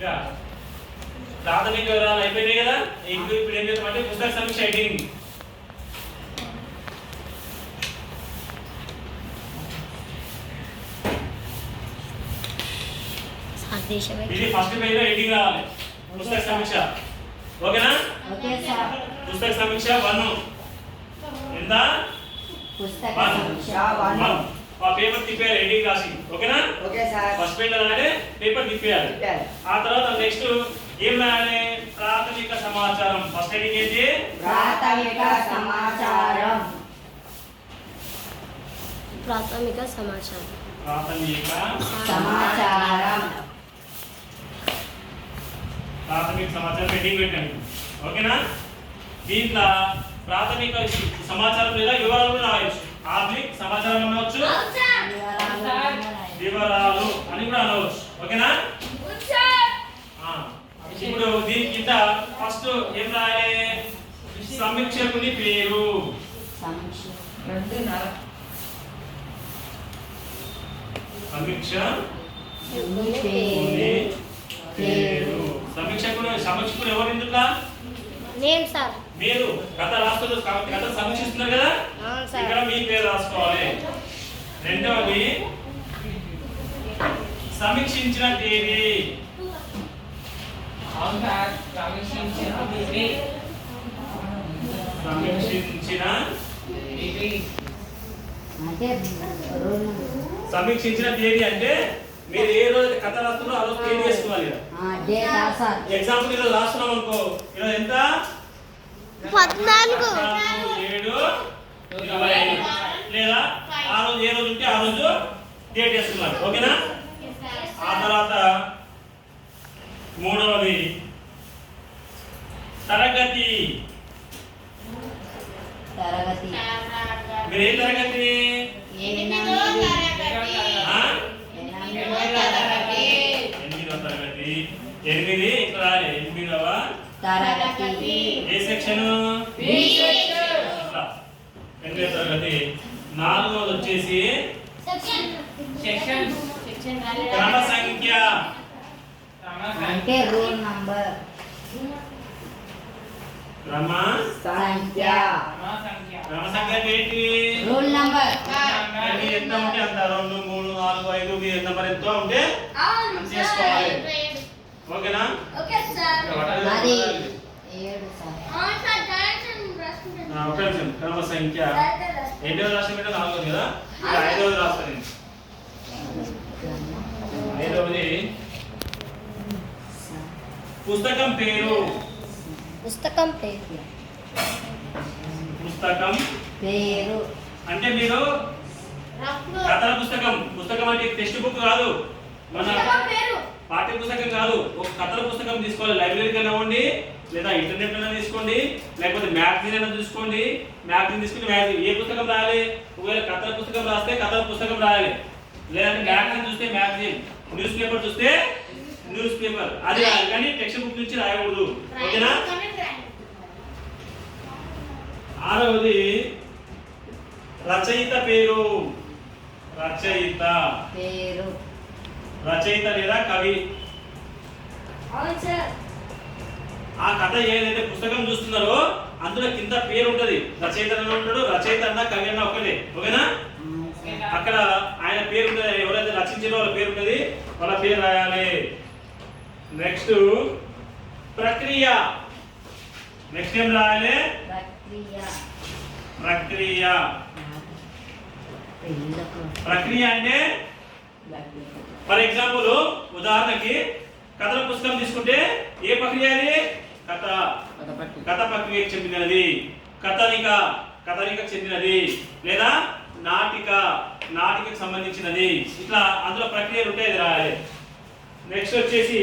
ఇక ప్రాథమిక వివరాలు అయిపోయినాయి కదా. ఇప్పుడు ఏం చేద్దామంటే పుస్తక సమీక్ష ఎడిటింగ్. ఇది ఫస్ట్ పేజ్ లో ఎడిటింగ్ రావాలి. పుస్తక సమీక్ష ఓకేనా? Okay sir. పుస్తక సమీక్ష 1 ఎంత? పుస్తక సమీక్ష 1 ఆ పేపర్ తిప్పేయాలి ఎడిటింగ్ రాసి. ఓకేనా? Okay sir. ఫస్ట్ పేజ్ లో అంటే పేపర్ తిప్పేయాలి. ఆ తర్వాత నెక్స్ట్ ఏం రాయాలి? ప్రాథమిక సమాచారం. ఫస్ట్ హెడింగ్ ఏంటి? ప్రాథమిక సమాచారం. ప్రాథమిక సమాచారం. ప్రాథమిక సమాచారం. ప్రాథమిక సమాచారం హెడింగ్ పెట్టండి. ఓకేనా? దీంట్లో ప్రాథమిక సమాచారం లేదా వివరాలు కూడా రాయొచ్చు. ఆబ్లిక్ సమాచారం అనవచ్చు, వివరాలు అని కూడా అనవచ్చు. ఓకేనా? ఇప్పుడు దీని కింద ఫస్ట్ ఏం రాయాలి? సమీక్షకుని పేరు. సమీక్షకుని పేరు. సమీక్షకుడు ఎవరు ఇందులో? నేను సార్. మీరు గత రాష్ట్రంలో గత సమీక్షిస్తున్నారు కదా, ఇక్కడ మీ పేరు రాసుకోవాలి. రెండవది సమీక్షించిన తేదీ. సమీక్షించిన తేదీ అంటే మీరు ఏ రోజు కథ రాస్తున్నారో ఆ రోజు తేదీ వేసుకోవాలి. ఎగ్జాంపుల్ ఈరోజు రాస్తున్నాం అనుకో, ఈరోజు ఎంత? 14/7/25 లేదా ఆ రోజు ఏ రోజు ఉంటే ఆ రోజు డేట్ వేసుకున్నారు. ఓకేనా? ఆ తర్వాత మూడవది తరగతి. మీరు ఏ తరగతి? 8వ తరగతి. 8 ఇక్కడ 8వ తరగతి. ఏ సెక్షన్? 8వ తరగతి. 4వది వచ్చేసి క్రమ సంఖ్య అంటే రూల్ నంబర్. క్రమ సంఖ్య. క్రమ సంఖ్య ఏంటి? Rule number. మీరు ఎంత ఉంటే అంత 2 3 4 5 మీరు ఎంత నెంబర్ ఎంత ఉంటే అంత చేసుకోవాలి. ఓకేనా? Okay sir. అది 7 సార్. ఒక నిమిషం. క్రమ సంఖ్య 8వ రాష్ట్రం మీద 4వ కదా, 5వ రాష్ట్రం. 5వది పుస్తకం పేరు. పుస్తకం పేరు. పుస్తకం పేరు అంటే మీరు కథల పుస్తకం. పుస్తకం అంటే టెక్స్ట్ బుక్ కాదు, మన పాఠ్య పుస్తకం కాదు. ఒక కథల పుస్తకం తీసుకోవాలి. లైబ్రరీకి వెళ్ళండి లేదా ఇంటర్నెట్ అయినా తీసుకోండి, లేకపోతే మ్యాగజైన్ అయినా తీసుకోండి. మ్యాగజైన్ తీసుకుని మ్యాగజైన్ ఏ పుస్తకం రాయాలి? ఒకవేళ కథల పుస్తకం రాస్తే కథల పుస్తకం రాయాలి, లేదంటే మ్యాగజైన్ చూస్తే మ్యాగజైన్, న్యూస్ పేపర్ చూస్తే న్యూస్ పేపర్ అది రాయాలి, కానీ టెక్స్ట్ బుక్ నుంచి రాయకూడదు. ఓకేనా? 6వది రచయిత పేరు. రచయిత పేరు. రచయిత లేదా కవి. ఆ కథ ఏదైతే పుస్తకం చూస్తున్నారో అందులో కింద పేరు ఉంటది. రచయిత అన్న ఉంటాడు, రచయిత అన్న కవి అన్న ఒకటే. ఓకేనా? అక్కడ ఆయన పేరు ఉంటది, ఎవరైతే రచించారో వాళ్ళ పేరు ఉంటది, వాళ్ళ పేరు రాయాలి. నెక్స్ట్ ప్రక్రియ. నెక్స్ట్ ఏం రాయాలి? ప్రక్రియ. ప్రక్రియ అంటే ఫర్ ఎగ్జాంపుల్ ఉదాహరణకి కథల పుస్తకం తీసుకుంటే ఏ ప్రక్రియ అది? కథ ప్రక్రియకు చెందినది, కథనికకు చెందినది, లేదా నాటికకు సంబంధించినది. ఇట్లా అందులో ప్రక్రియలు ఉంటాయి, రాయాలి. నెక్స్ట్ వచ్చేసి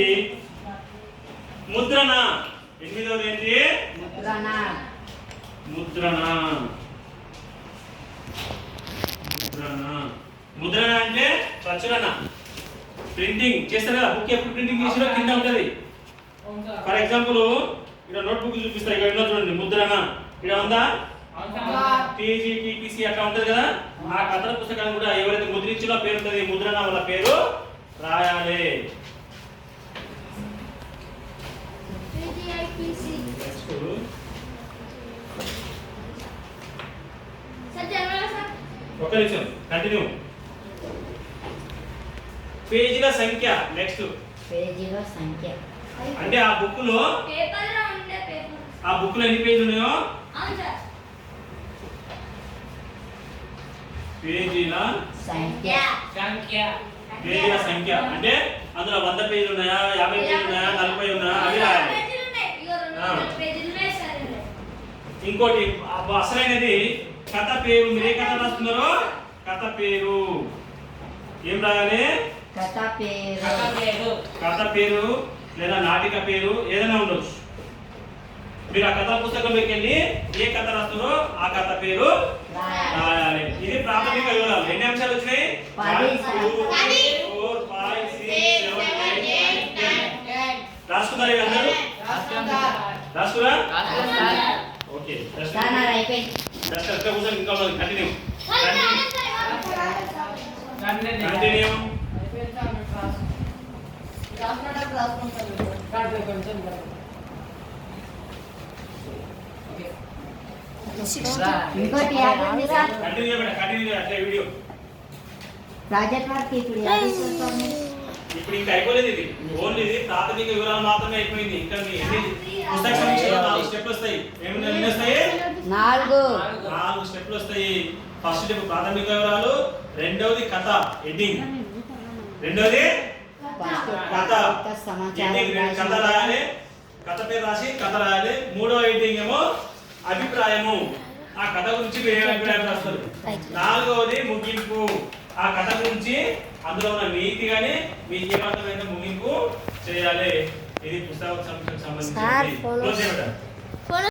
ముద్రణ. 8వది ఏంటి? ముద్రణ. ముద్రణ అంటే ప్రచురణ, ప్రింటింగ్ చేస్తారు కదా. బుక్ ఎప్పుడు ప్రింటింగ్ చేసినా కింద ఉంటది. ఫర్ ఎగ్జాంపుల్ ఇక్కడ నోట్ బుక్ చూపిస్తారు, ఇక్కడ చూడండి ముద్రణ. ఇక్కడ ఉందా? టీజీ టీపీసీ అట్లా ఉంటది కదా. ఆ కథల పుస్తకాన్ని కూడా ఎవరైతే ముద్రించినా పేరు ఉంటుంది, ముద్రణ వాళ్ళ పేరు రాయాలి. నిమిషం కంటిన్యూ. పేజీల సంఖ్య నెక్స్ట్. పేజీలో సంఖ్య. అంటే ఆ బుక్ లో పేపర్లో ఉండే పేపర్. ఆ బుక్ లో ఎన్ని పేజీలు ఉన్నాయో అవును సార్. సంఖ్య. పేజీల పేజీల సంఖ్య అంటే అందులో 100 పేజీలు ఉన్నాయా, 50 పేజీలు ఉన్నాయా, 40 ఉన్నాయా అవి రాయాలి. పేజీలు ఉన్నాయి. ఇగో 2 పేజీలు ఉన్నాయి సార్. ఇంకోటి అసలైనది కథ పేరు. మీరు ఏ కథ రాస్తున్నారో కథ పేరు ఏం రాయాలి? కథ పేరు. కథ పేరు లేదా నాటిక పేరు ఏదైనా ఉండొచ్చు. మీరు ఆ కథ పుస్తకంలోకి వెళ్ళి ఏ కథ రాస్తున్నారో ఆ కథ పేరు రాయాలి. ఇది ప్రాథమిక వివరాలు. ఎన్ని అంశాలు వచ్చినాయి? 10. 1 2 3 4 5 6 7 8 9 10. రాసుకున్నారా ఇవి అందరూ? రాసుకురా? ఓకే. సార్ అయిపోయింది. జస్ట్ అక్కడ కూర్చొని ఇంకా కంటిన్యూ. కంటిన్యూ. ఇంకోటి యాడ్ ఉంది సార్. కంటిన్యూ బేటా, కంటిన్యూ అట్లా వీడియో. ప్రాజెక్ట్ వర్క్ ఇప్పుడు యాడ్ చేస్తాము. ఇప్పుడు ఇంకా అయిపోలేదు ఇది. ఓన్లీ ఇది ప్రాథమిక వివరాలు మాత్రమే అయిపోయింది. ఇంకా మీ ఎన్ని పుస్తక సమీక్షలో 4 స్టెప్లు వస్తాయి. ఎన్ని వస్తాయి? 4. 4 స్టెప్లు వస్తాయి. ఫస్ట్ స్టెప్ ప్రాథమిక వివరాలు, రెండవది కథ ఎడ్డింగ్, రెండవది కథ ఎడ్డింగ్ కథ రాయాలి, కథ పేరు రాసి కథ రాయాలి. మూడో ఎడ్డింగ్ ఏమో అభిప్రాయము, ఆ కథ గురించి మీరు ఏం అభిప్రాయం రాస్తారు. నాలుగవది ముగింపు, ఆ కథ గురించి అందులో ఉన్న నీతి గాని మీకు ఏమాత్రమైనా ముగింపు చేయాలి. ఇది పుస్తక సమీక్షకు సంబంధించి.